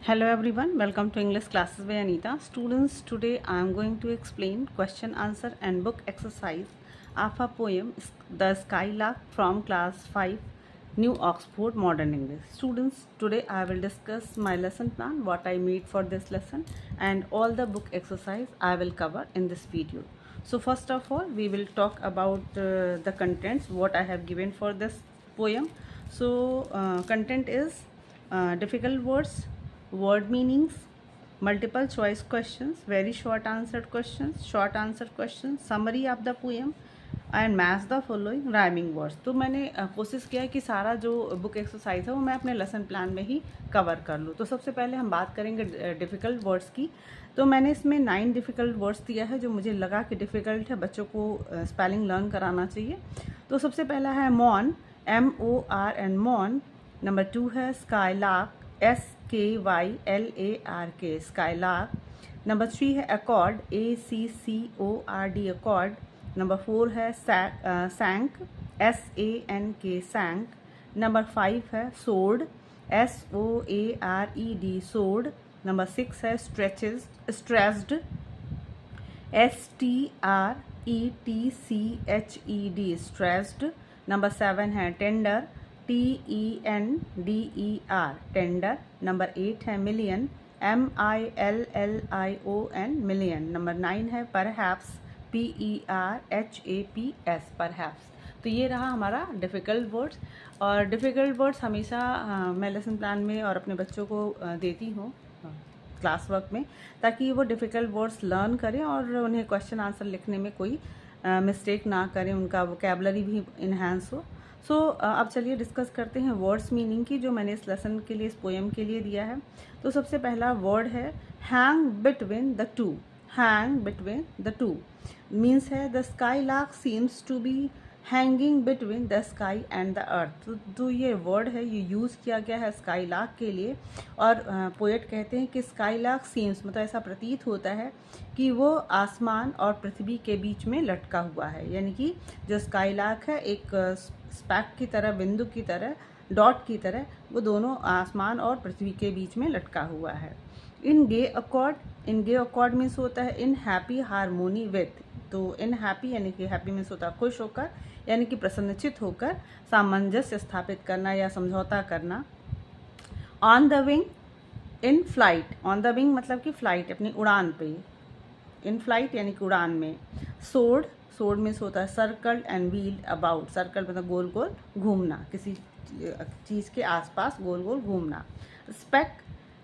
Hello everyone, welcome to English classes by Anita. Students, today I am going to explain question answer and book exercise of a poem The Skylark from class 5 New Oxford Modern English. Students, today I will discuss my lesson plan, what I made for this lesson, and all the book exercise I will cover in this video. So first of all, we will talk about the contents, what I have given for this poem. So content is difficult words, word meanings, multiple choice questions, very short answered questions, short answer questions, summary of the poem and match the following rhyming words. तो मैंने कोशिश किया है कि सारा जो book exercise है वो मैं अपने लेसन प्लान में ही कवर कर लूँ। तो सबसे पहले हम बात करेंगे डिफ़िकल्ट वर्ड्स की। तो मैंने इसमें 9 डिफ़िकल्ट वर्ड्स दिया है जो मुझे लगा कि डिफ़िकल्ट है, बच्चों को स्पेलिंग लर्न कराना चाहिए। तो सबसे पहला है मॉन, MORN, मॉन। नंबर 2 है स्काईलार्क, SKYLARK, स्काईलार्क। नंबर 3 है अकॉर्ड, ACCORD, अकॉर्ड। नंबर 4 है सैंक, SANK, सैंक। नंबर 5 है सोर्ड, SOARED, सोर्ड। नंबर 6 है stretches, stressed, STRETCHED, stressed. Number 7 है टेंडर, TENDER, टेंडर। नंबर 8 है मिलियन, MILLION, मिलियन। नंबर 9 है परहैप्स, PERHAPS, परहैप्स। तो ये रहा हमारा डिफ़िकल्ट वर्ड्स। और डिफ़िकल्ट वर्ड्स हमेशा मैं लेसन प्लान में और अपने बच्चों को देती हूँ क्लास वर्क में, ताकि वो डिफ़िकल्ट वर्ड्स लर्न करें और उन्हें क्वेश्चन आंसर लिखने में कोई मिस्टेक ना करें, उनका वोकेबलरी भी इन्हांस हो। सो अब चलिए डिस्कस करते हैं वर्ड्स मीनिंग की, जो मैंने इस लेसन के लिए, इस पोएम के लिए दिया है। तो सबसे पहला वर्ड है hang between the two. Hang between the two means है the skylark seems to be hanging between the sky and the earth. तो ये वर्ड है, ये यूज़ किया गया है स्काईलार्क के लिए। और पोएट कहते हैं कि स्काईलार्क सीम्स मतलब ऐसा प्रतीत होता है कि वो आसमान और पृथ्वी के बीच में लटका हुआ है। यानी कि जो स्काईलार्क है एक स्पैक की तरह, बिंदु की तरह, डॉट की तरह, वो दोनों आसमान और पृथ्वी के बीच में लटका हुआ है। इन गे अकॉर्ड, इन गे अकॉर्ड मीन्स होता है इन हैप्पी हारमोनी विथ। तो इन हैप्पी यानी कि हैप्पी मीन्स होता है खुश होकर, यानी कि प्रसन्नचित होकर, सामंजस्य स्थापित करना या समझौता करना। On the wing, in flight, on the wing मतलब कि फ्लाइट, अपनी उड़ान पे, इन फ्लाइट यानी कि उड़ान में। सोर्ड, सोर्ड मीन्स होता है circle and wheel about, circle मतलब गोल गोल घूमना, किसी चीज़ के आसपास गोल गोल घूमना। स्पेक,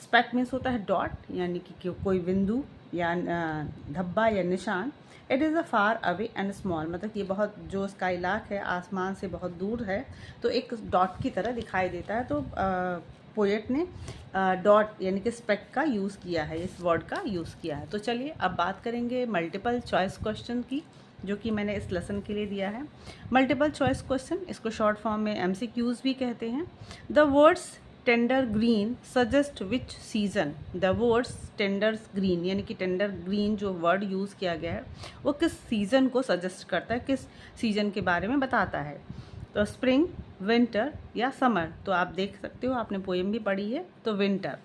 स्पेक मीन्स होता है डॉट, यानी कि कोई बिंदु या धब्बा या निशान। It is a far away and small, मतलब कि बहुत, जो स्काईलार्क है आसमान से बहुत दूर है तो एक डॉट की तरह दिखाई देता है। तो पोएट ने डॉट यानी कि स्पेक का यूज़ किया है, इस वर्ड का यूज़ किया है। तो चलिए अब बात करेंगे मल्टीपल चॉइस क्वेश्चन की, जो कि मैंने इस लेसन के लिए दिया है। मल्टीपल चॉइस क्वेश्चन, इसको शॉर्ट फॉर्म में MCQs भी कहते हैं। The words tender green suggest which season, the words tender green यानी कि टेंडर ग्रीन जो वर्ड यूज़ किया गया है वो किस सीज़न को सजेस्ट करता है, किस सीज़न के बारे में बताता है। तो स्प्रिंग, विंटर या समर। तो आप देख सकते हो, आपने पोएम भी पढ़ी है, तो winter.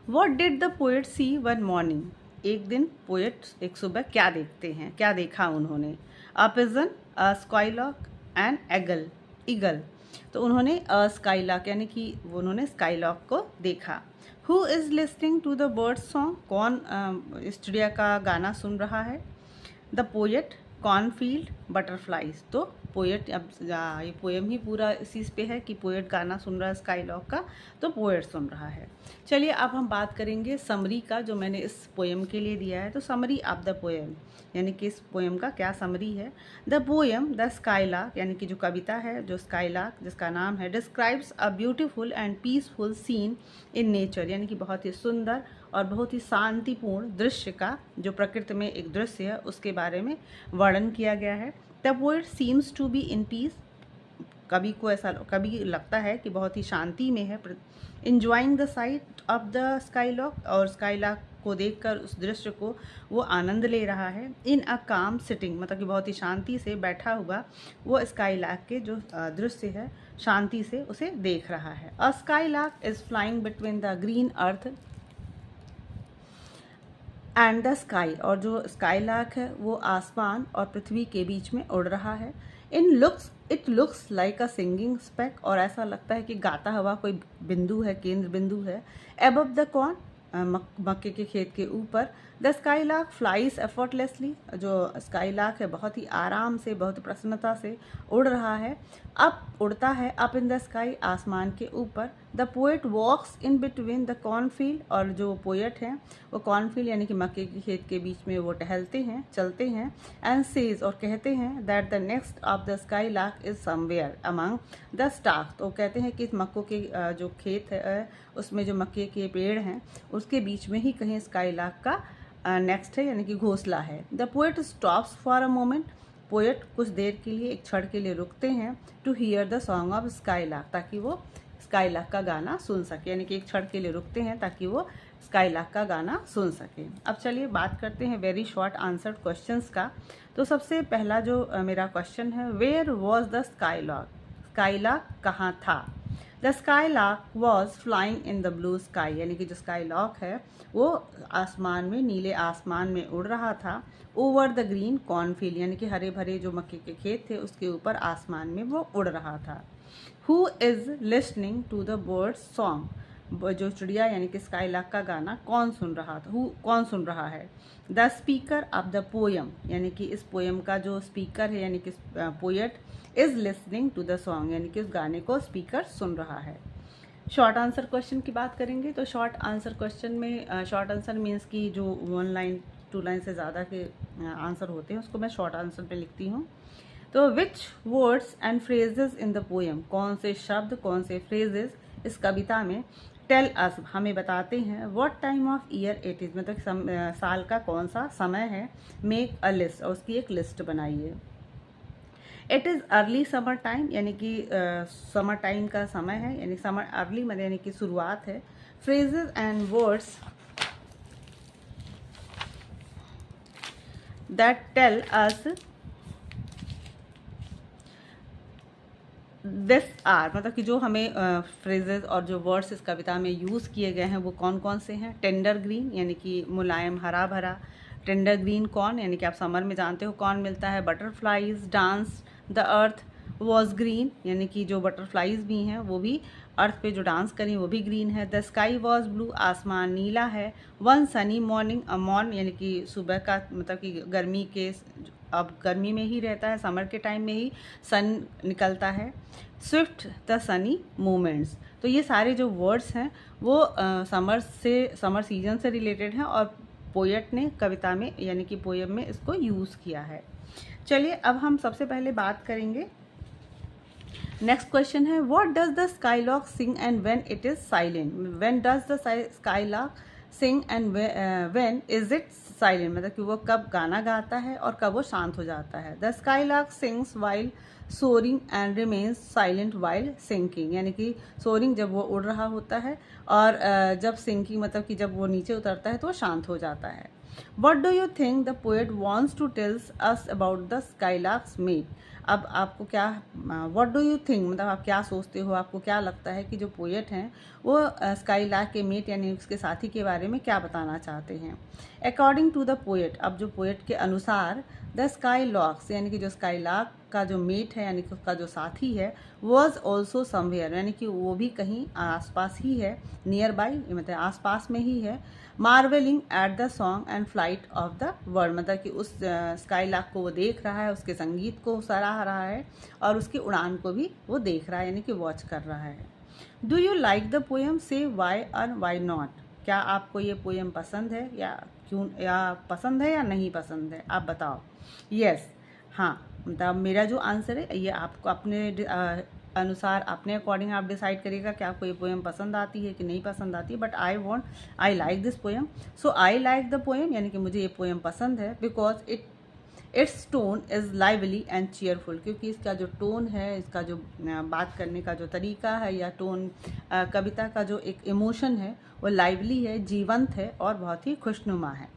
What did the poet see one morning, एक दिन पोएट एक सुबह क्या देखते हैं, क्या देखा उन्होंने। A pigeon, a skylark and eagle, eagle. तो उन्होंने अ स्काईलार्क यानी कि उन्होंने स्काईलार्क को देखा। Who is listening to the bird song, कौन चिड़िया का गाना सुन रहा है। The poet, cornfield, butterflies. तो पोएट, अब ये पोएम ही पूरा इस चीज़ पे है कि पोएट गाना सुन रहा है स्काईलार्क का, तो पोएट सुन रहा है। चलिए अब हम बात करेंगे समरी का, जो मैंने इस पोएम के लिए दिया है। तो समरी ऑफ द पोएम यानी कि इस पोएम का क्या समरी है। द पोएम द स्काईलार्क यानी कि जो कविता है, जो स्काईलार्क जिसका नाम है, describes a beautiful and peaceful seen in nature, यानी कि बहुत ही सुंदर और बहुत ही शांतिपूर्ण दृश्य का, जो प्रकृति में एक दृश्य है उसके बारे में वर्णन किया गया है। The poet seems to be in peace, कवि को ऐसा, कवि लगता है कि बहुत ही शांति में है। Enjoying the site of the skylark, और स्काईलार्क को देखकर उस दृश्य को वो आनंद ले रहा है। इन अ काम सिटिंग मतलब कि बहुत ही शांति से बैठा हुआ वो स्काईलार्क के जो दृश्य है शांति से उसे देख रहा है। अ sky lark is flying between the green earth and the sky, और जो स्काई लार्क है वो आसमान और पृथ्वी के बीच में उड़ रहा है। It looks like a singing speck, और ऐसा लगता है कि गाता हुआ कोई बिंदु है, केंद्र बिंदु है। अबव द कॉर्न, मक्के के खेत के ऊपर। The sky lark flies effortlessly, जो स्काई लार्क है बहुत ही आराम से, बहुत प्रसन्नता से उड़ रहा है। अप उड़ता है, अप इन द स्काई, आसमान के ऊपर। The poet walks in between the cornfield, और जो पोएट हैं वो कॉर्नफील्ड यानी कि मक्के के खेत के बीच में वो टहलते हैं, चलते हैं। एंड सेज, और कहते हैं that the nest of the skylark is somewhere among the stalk, तो कहते हैं कि इस मक्कों के जो खेत है उसमें जो मक्के के पेड़ हैं उसके बीच में ही कहीं स्काई लार्क का नेक्स्ट है यानी कि घोंसला है। The poet stops for a moment, poet कुछ देर के लिए, एक क्षण के लिए रुकते हैं। To hear the song of skylark, ताकि वो स्काई लार्क का गाना सुन सके, यानी कि एक क्षण के लिए रुकते हैं ताकि वो स्काई लार्क का गाना सुन सके। अब चलिए बात करते हैं वेरी शॉर्ट आंसर्ड क्वेश्चंस का। तो सबसे पहला जो मेरा क्वेश्चन है, where was the skylark, skylark कहाँ था। The skylark was flying in the blue sky, यानी कि जो स्काई लार्क है वो आसमान में, नीले आसमान में उड़ रहा था। ओवर द ग्रीन कॉर्नफील्ड, यानी कि हरे भरे जो मक्के के खेत थे उसके ऊपर आसमान में वो उड़ रहा था। Who is listening to the bird's song, जो चिड़िया यानी कि स्काई लार्क का गाना कौन सुन रहा था, कौन सुन रहा है। The speaker of the poem, यानी कि इस पोएम का जो स्पीकर है यानी कि poet is listening to the song, यानी कि उस गाने को स्पीकर सुन रहा है। शॉर्ट आंसर क्वेश्चन की बात करेंगे तो शॉर्ट आंसर क्वेश्चन में शॉर्ट आंसर मीन्स कि जो 1 लाइन 2 लाइन से ज़्यादा के आंसर होते हैं उसको मैं शॉर्ट आंसर पे लिखती हूँ। तो विच words and phrases in the poem, कौन से शब्द, कौन से फ्रेजेस इस कविता में टेल अस, हमें बताते हैं what time of year it is, मतलब साल का कौन सा समय है। मेक अ लिस्ट, और उसकी एक लिस्ट बनाइए। It is early summer time, यानी कि समर टाइम का समय है, यानी समर अर्ली मतलब यानी कि शुरुआत है। Phrases and words that tell us this are, मतलब कि जो हमें फ्रेजेस और जो वर्ड्स इस कविता में यूज़ किए गए हैं वो कौन कौन से हैं। टेंडर ग्रीन, यानी कि मुलायम हरा भरा। टेंडर ग्रीन कॉर्न, यानी कि आप समर में जानते हो कॉर्न मिलता है। Butterflies dance the earth was green, यानी कि जो बटरफ्लाइज भी हैं वो भी अर्थ पे जो डांस करें वो भी ग्रीन है। द स्काई वॉज ब्लू, आसमान नीला है। वन सनी मॉर्निंग, मॉर्न यानी कि सुबह का, मतलब कि गर्मी के, अब गर्मी में ही रहता है, समर के टाइम में ही सन निकलता है। स्विफ्ट द सनी मोमेंट्स, तो ये सारे जो वर्ड्स हैं वो समर सीजन से रिलेटेड हैं और पोएट ने कविता में यानी कि पोएम में इसको यूज़ किया है। चलिए अब हम सबसे पहले बात करेंगे, नेक्स्ट क्वेश्चन है what does the sky lark sing and when it is silent. When does the sky lark sing and when is it silent, मतलब कि वो कब गाना गाता है और कब वो शांत हो जाता है। The skylark sings while soaring and remains silent while sinking, यानी कि सोरिंग जब वो उड़ रहा होता है और जब सिंकिंग मतलब कि जब वो नीचे उतरता है तो वो शांत हो जाता है। What do you think the poet wants to tell us about the skylark's mate? अब आपको क्या, व्हाट डू यू थिंक, मतलब आप क्या सोचते हो, आपको क्या लगता है कि जो पोएट हैं वो स्काई लार्क के मेट यानी उसके साथी के बारे में क्या बताना चाहते हैं। अकॉर्डिंग टू द पोएट, अब जो पोएट के अनुसार द स्काई लार्क्स यानी कि जो स्काई लार्क का जो मेट है यानी कि उसका जो साथी है वॉज ऑल्सो समवेयर, यानी कि वो भी कहीं आसपास ही है, नियर बाई मतलब आसपास में ही है। Marvelling at the song and flight of the word, मतलब कि उस स्काई लार्क को वो देख रहा है, उसके संगीत को सराह रहा है और उसकी उड़ान को भी वो देख रहा है यानी कि वॉच कर रहा है। Do you like the poem, से वाई और वाई नॉट, क्या आपको ये पोएम पसंद है या क्यों, या पसंद है या नहीं पसंद है, आप बताओ। यस, हाँ, मतलब मेरा जो आंसर है ये आपको अपने अनुसार अपने अकॉर्डिंग आप डिसाइड करिएगा कि आपको ये पोएम पसंद आती है कि नहीं पसंद आती है। But I like this poem, so I like the poem, यानी कि मुझे ये पोएम पसंद है because it's tone is lively and cheerful, क्योंकि इसका जो टोन है, इसका जो बात करने का जो तरीका है या टोन, कविता का जो एक इमोशन है वो लाइवली है, जीवंत है और बहुत ही खुशनुमा है।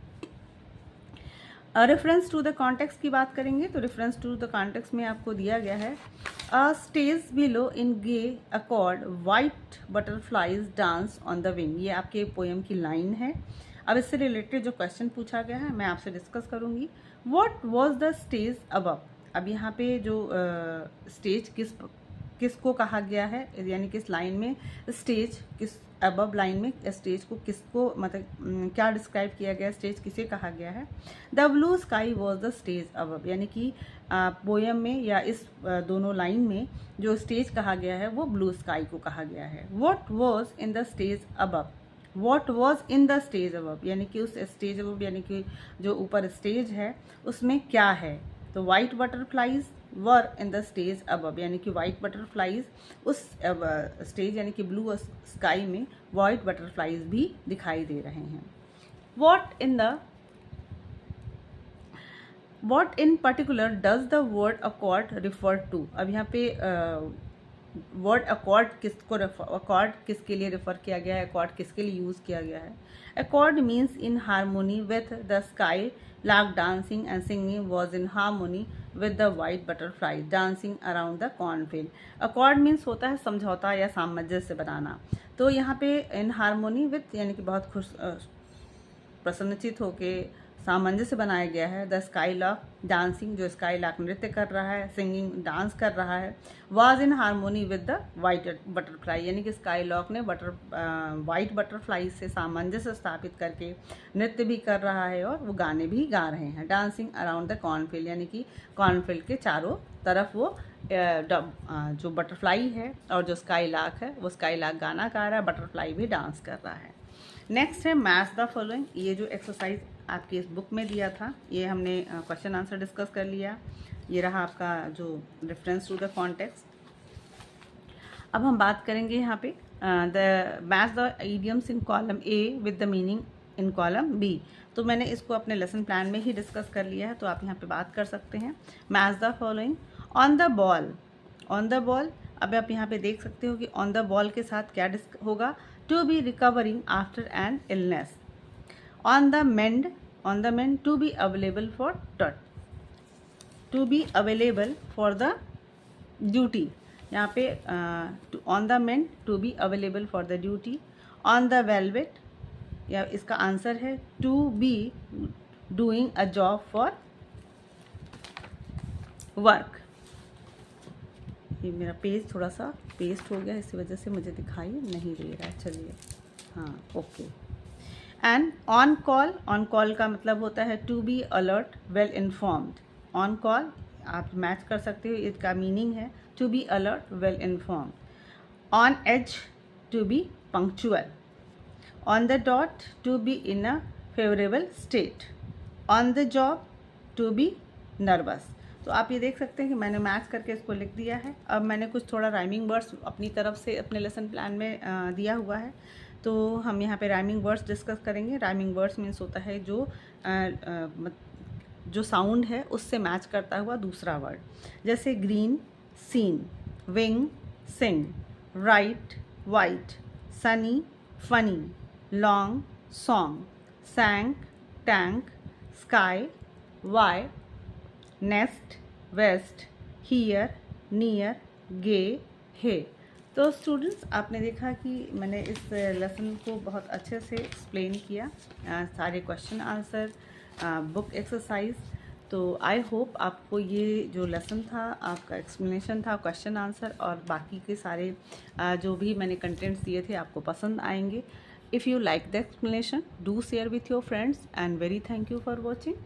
रेफरेंस टू द कॉन्टेक्स्ट की बात करेंगे तो रेफरेंस टू द कॉन्टेक्स्ट में आपको दिया गया है a stage below in gay accord white butterflies dance on the wing. ये आपके पोएम की लाइन है। अब इससे रिलेटेड जो क्वेश्चन पूछा गया है मैं आपसे डिस्कस करूंगी। What was the stage above. अब यहाँ पे जो स्टेज किसको कहा गया है, यानी किस लाइन में स्टेज, किस अबव लाइन में स्टेज को किसको मतलब क्या डिस्क्राइब किया गया, स्टेज किसे कहा गया है। The blue sky was the stage above, यानी कि पोएम में या इस दोनों लाइन में जो स्टेज कहा गया है वो ब्लू स्काई को कहा गया है। What was in the stage above, what was in the stage above, यानी कि उस स्टेज अबव यानी कि जो ऊपर स्टेज है उसमें क्या है। तो white butterflies were in the stage above, यानी कि वाइट बटरफ्लाइज उस स्टेज यानी कि ब्लू स्काई में वाइट बटरफ्लाइज भी दिखाई दे रहे हैं। What in particular does the word accord refer to. अब यहाँ पे वर्ड अकॉर्ड अकॉर्ड किसके लिए रेफर किया गया है, अकॉर्ड किसके लिए यूज़ किया गया है। Accord means in harmony with the sky lark dancing and singing was in harmony with the white butterfly dancing around the cornfield। accord means होता है समझौता या सामंजस्य बनाना। तो यहाँ पे in harmony with यानी कि बहुत खुश प्रसन्नचित होके सामंजस्य बनाया गया है। द स्काई लार्क डांसिंग, जो स्काई लार्क नृत्य कर रहा है, सिंगिंग डांस कर रहा है। Was in harmony with the white butterfly, यानी कि स्काई लार्क ने वाइट बटरफ्लाई से सामंजस्य स्थापित करके नृत्य भी कर रहा है और वो गाने भी गा रहे हैं। डांसिंग अराउंड द कॉर्नफील्ड, यानी कि कॉर्नफील्ड के चारों तरफ वो जो बटरफ्लाई है और जो स्काई लार्क है वो स्काई लार्क गाना गा रहा है, बटरफ्लाई भी डांस कर रहा है। नेक्स्ट है मैच द फॉलोइंग। ये जो एक्सरसाइज आपकी इस बुक में दिया था ये हमने क्वेश्चन आंसर डिस्कस कर लिया। ये रहा आपका जो रेफरेंस टू द कॉन्टेक्स्ट। अब हम बात करेंगे यहाँ पे the match the idioms in column A with the meaning in column B. तो मैंने इसको अपने लेसन प्लान में ही डिस्कस कर लिया है, तो आप यहाँ पे बात कर सकते हैं। Match the following on the ball, on the ball. अब आप यहाँ पे देख सकते हो कि ऑन द बॉल के साथ क्या होगा, to be recovering after an illness. On the mend, on the mend to be available for टट, to be available for the duty. यहाँ पे on the mend to be available for the duty. On the velvet, या इसका answer है to be doing a job for work. ये मेरा page थोड़ा सा पेस्ट हो गया, इसी वजह से मुझे दिखाई नहीं दे रहा है। चलिए हाँ okay. And on call, on call का मतलब होता है to be alert well informed. On call आप मैच कर सकते हो, इसका मीनिंग है to be alert well informed. On edge to be punctual. On the dot to be in a favourable state. On the job to be nervous. तो आप ये देख सकते हैं कि मैंने मैच करके इसको लिख दिया है। अब मैंने कुछ थोड़ा राइमिंग वर्ड्स अपनी तरफ से अपने लेसन प्लान में दिया हुआ है, तो हम यहाँ पे राइमिंग वर्ड्स डिस्कस करेंगे। राइमिंग वर्ड्स मीन्स होता है जो साउंड है उससे मैच करता हुआ दूसरा वर्ड, जैसे green seen, wing sing, right white, sunny funny, long song, sank tank, sky why, nest west, here near, gay hay. तो स्टूडेंट्स आपने देखा कि मैंने इस लेसन को बहुत अच्छे से एक्सप्लेन किया, सारे क्वेश्चन आंसर, बुक एक्सरसाइज। तो आई होप आपको ये जो लेसन था, आपका एक्सप्लेनेशन था, क्वेश्चन आंसर और बाकी के सारे जो भी मैंने कंटेंट्स दिए थे आपको पसंद आएंगे। If you like the explanation do share with your friends and very thank you for watching.